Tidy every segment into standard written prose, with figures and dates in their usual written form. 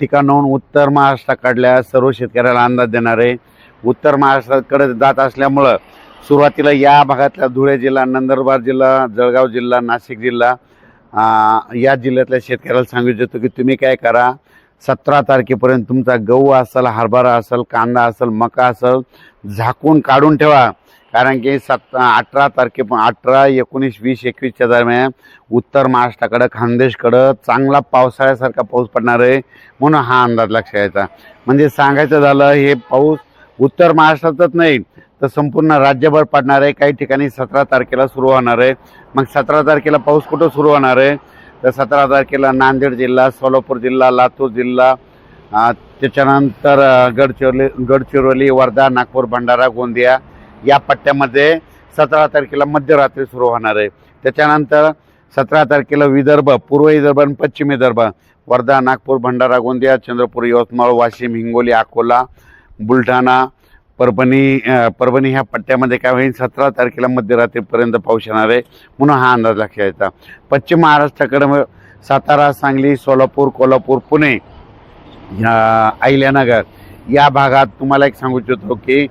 ठिकाणाहून उत्तर महाराष्ट्राकडल्या सर्व शेतकऱ्याला अंदाज देणारे उत्तर महाराष्ट्राकडे जात असल्यामुळं सुरुवातीला या भागातल्या धुळे जिल्हा, नंदुरबार जिल्हा, जळगाव जिल्हा, नाशिक जिल्हा या जिल्ह्यातल्या शेतकऱ्याला सांगू इच्छितो की तुम्ही काय करा, 17 तारखेपर्यंत तुमचा गहू असेल, हरभरा असेल, कांदा असेल, मका असेल झाकून काढून ठेवा. कारण की 18 तारखे 18, 19, 20, 21च्या दरम्यान उत्तर महाराष्ट्राकडं, खानदेशकडं चांगला पावसाळ्यासारखा पाऊस पडणार आहे, म्हणून हा अंदाज लक्षात घ्यायचा. म्हणजे सांगायचं झालं, हे पाऊस उत्तर महाराष्ट्रातच नाही तर संपूर्ण राज्यभर पडणार आहे. काही ठिकाणी 17 तारखेला सुरू होणार आहे. मग 17 तारखेला पाऊस कुठं सुरू होणार आहे तर 17 तारखेला नांदेड जिल्हा, सोलापूर जिल्हा, लातूर जिल्हा, त्याच्यानंतर गडचिरोली, वर्धा, नागपूर, भंडारा, गोंदिया या पट्ट्यामध्ये 17 तारखेला मध्यरात्री सुरू होणार आहे. त्याच्यानंतर 17 तारखेला विदर्भ, पूर्व विदर्भ आणि पश्चिम विदर्भ, वर्धा, नागपूर, भंडारा, गोंदिया, चंद्रपूर, यवतमाळ, वाशिम, हिंगोली, अकोला, बुलढाणा, परभणी ह्या पट्ट्यामध्ये काय होईल, 17 तारखेला मध्यरात्रीपर्यंत पाऊस येणार आहे, म्हणून हा अंदाज लक्षात घ्यायचा. पश्चिम महाराष्ट्राकडे सातारा, सांगली, सोलापूर, कोल्हापूर, पुणे, अहिल्यानगर या भागात तुम्हाला एक सांगू इच्छितो की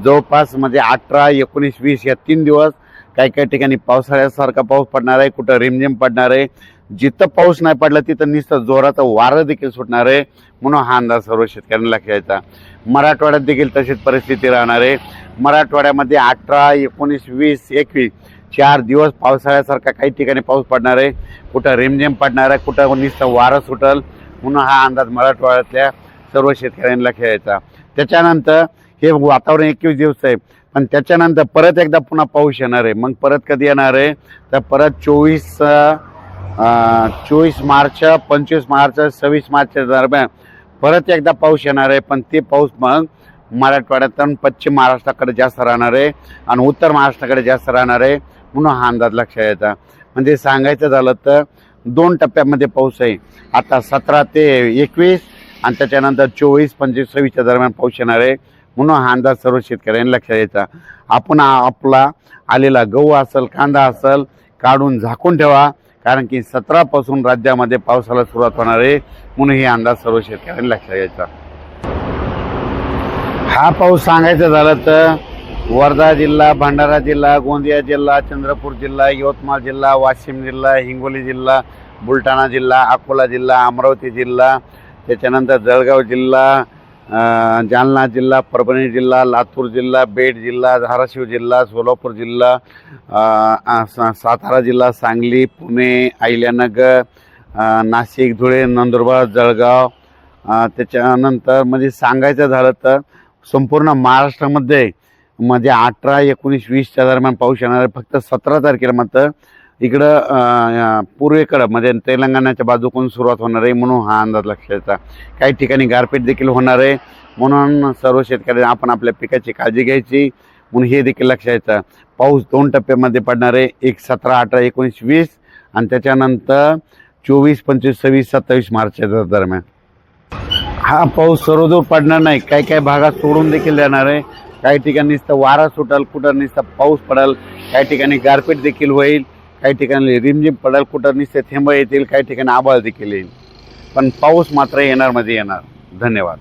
जवळपास म्हणजे 18, 19, 20 या 3 दिवस काही ठिकाणी पावसाळ्यासारखा पाऊस पडणार आहे, कुठं रिमझिम पडणार आहे. जिथं पाऊस नाही पडला तिथं नुसतं जोराचं वारं देखील सुटणार आहे, म्हणून हा अंदाज सर्व शेतकऱ्यांना लक्षात घ्यायचा. मराठवाड्यात देखील तशीच परिस्थिती राहणार आहे. मराठवाड्यामध्ये 18, 19, 20, 21 4 दिवस पावसाळ्यासारखा काही ठिकाणी पाऊस पडणार आहे, कुठं रिमझिम पडणार आहे, कुठं नुसतं वारं सुटल, म्हणून हा अंदाज मराठवाड्यातल्या सर्व शेतकऱ्यांना लक्षात घ्यायचा. त्याच्यानंतर हे वातावरण 21 दिवस आहे, पण त्याच्यानंतर परत एकदा पुन्हा पाऊस येणार आहे. मग परत कधी येणार आहे तर परत 24 मार्च, 25 मार्च, 26 मार्चच्या दरम्यान परत एकदा पाऊस येणार आहे. पण ते पाऊस मग मराठवाड्यात पश्चिम महाराष्ट्राकडे जास्त राहणार आहे आणि उत्तर महाराष्ट्राकडे जास्त राहणार आहे, म्हणून हा अंदाज लक्षात घ्यायचा. म्हणजे सांगायचं झालं तर 2 टप्प्यामध्ये पाऊस आहे. आता 17 ते 21 आणि त्याच्यानंतर 24, 25, 26च्या दरम्यान पाऊस येणार आहे, म्हणून हा अंदाज सर्व शेतकऱ्यांनी लक्षात घ्यायचा. आपण आपला आलेला गहू असेल, कांदा असेल काढून झाकून ठेवा, कारण की 17 पासून राज्यामध्ये पावसाला सुरुवात होणार आहे, म्हणून हे अंदाज सर्व शेतकऱ्यांनी लक्षात घ्यायचा. हा पाऊस सांगायचं झालं तर वर्धा जिल्हा, भंडारा जिल्हा, गोंदिया जिल्हा, चंद्रपूर जिल्हा, यवतमाळ जिल्हा, वाशिम जिल्हा, हिंगोली जिल्हा, बुलढाणा जिल्हा, अकोला जिल्हा, अमरावती जिल्हा, त्याच्यानंतर जळगाव जिल्हा, जालना जिल्हा, परभणी जिल्हा, लातूर जिल्हा, बीड जिल्हा, धाराशिव जिल्हा, सोलापूर जिल्हा, सातारा जिल्हा, सांगली, पुणे, अहिल्यानगर, नाशिक, धुळे, नंदुरबार, जळगाव, त्याच्यानंतर म्हणजे सांगायचं झालं तर संपूर्ण महाराष्ट्रामध्ये म्हणजे 18, 19, 20च्या दरम्यान पाऊस येणार आहे. फक्त 17 तारखेला मात्र इकडं पूर्वेकडं म्हणजे तेलंगणाच्या बाजूकडून सुरुवात होणार आहे, म्हणून हा अंदाज लक्षात घ्यायचा. काही ठिकाणी गारपीट देखील होणार आहे, म्हणून सर्व शेतकऱ्यांनी आपण आपल्या पिकाची काळजी घ्यायची, म्हणून हे देखील लक्षात घ्यायचं. पाऊस 2 टप्प्यामध्ये पडणार आहे, एक 17, 18, 19, 20 आणि त्याच्यानंतर 24, 25, 26, 27 मार्चच्या दरम्यान. हा पाऊस सर्वदूर पडणार नाही, काही भागात सोडून देखील देणार आहे. काही ठिकाणी नुसतं वारा सुटल, कुठं नुसतं पाऊस पडेल, काही ठिकाणी गारपीट देखील होईल, काही ठिकाणी रिमझिम पडेल, कुठं नुसते थेंब येतील, काही ठिकाणी आभाळ देखील येईल, पण पाऊस मात्र येणार म्हणजे येणार. धन्यवाद.